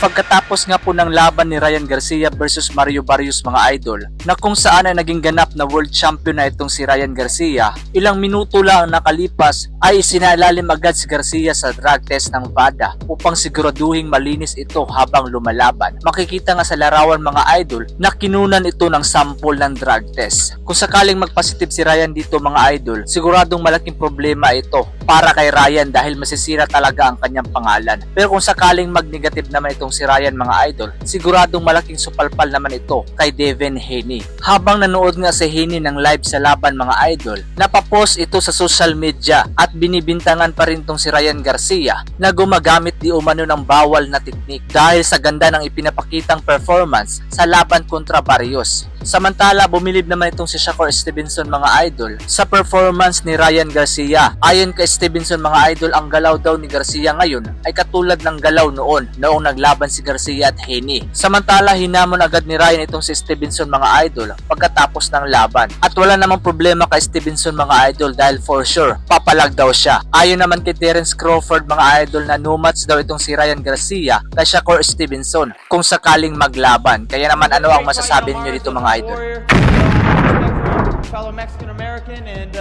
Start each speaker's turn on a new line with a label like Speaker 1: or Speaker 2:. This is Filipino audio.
Speaker 1: Pagkatapos nga po ng laban ni Ryan Garcia versus Mario Barrios mga idol, na kung saan ay naging ganap na world champion na itong si Ryan Garcia, ilang minuto lang nakalipas ay isinailalim agad si Garcia sa drug test ng VADA upang siguraduhing malinis ito habang lumalaban. Makikita nga sa larawan mga idol na kinunan ito ng sample ng drug test. Kung sakaling magpositive si Ryan dito mga idol, siguradong malaking problema ito para kay Ryan dahil masisira talaga ang kanyang pangalan. Pero kung sakaling mag-negative naman itong si Ryan mga idol, siguradong malaking supalpal naman ito kay Devin Haney. Habang nanood nga si Haney ng live sa laban mga idol, napapost ito sa social media at binibintangan pa rin itong si Ryan Garcia na gumagamit di umano ng bawal na teknik dahil sa ganda ng ipinapakitang performance sa laban kontra Barrios. Samantala, bumilib naman itong si Shakur Stevenson mga idol sa performance ni Ryan Garcia. Ayon kay Stevenson mga idol, ang galaw daw ni Garcia ngayon ay katulad ng galaw noong naglaban si Garcia at Haney. Samantala, hinamon agad ni Ryan itong si Stevenson mga idol pagkatapos ng laban. At wala namang problema kay Stevenson mga idol dahil for sure, papalag daw siya. Ayon naman kay Terence Crawford mga idol na no match daw itong si Ryan Garcia kay Shakur Stevenson kung sakaling maglaban. Kaya naman ano ang masasabi niyo dito mga idol?
Speaker 2: Fellow Mexican American, and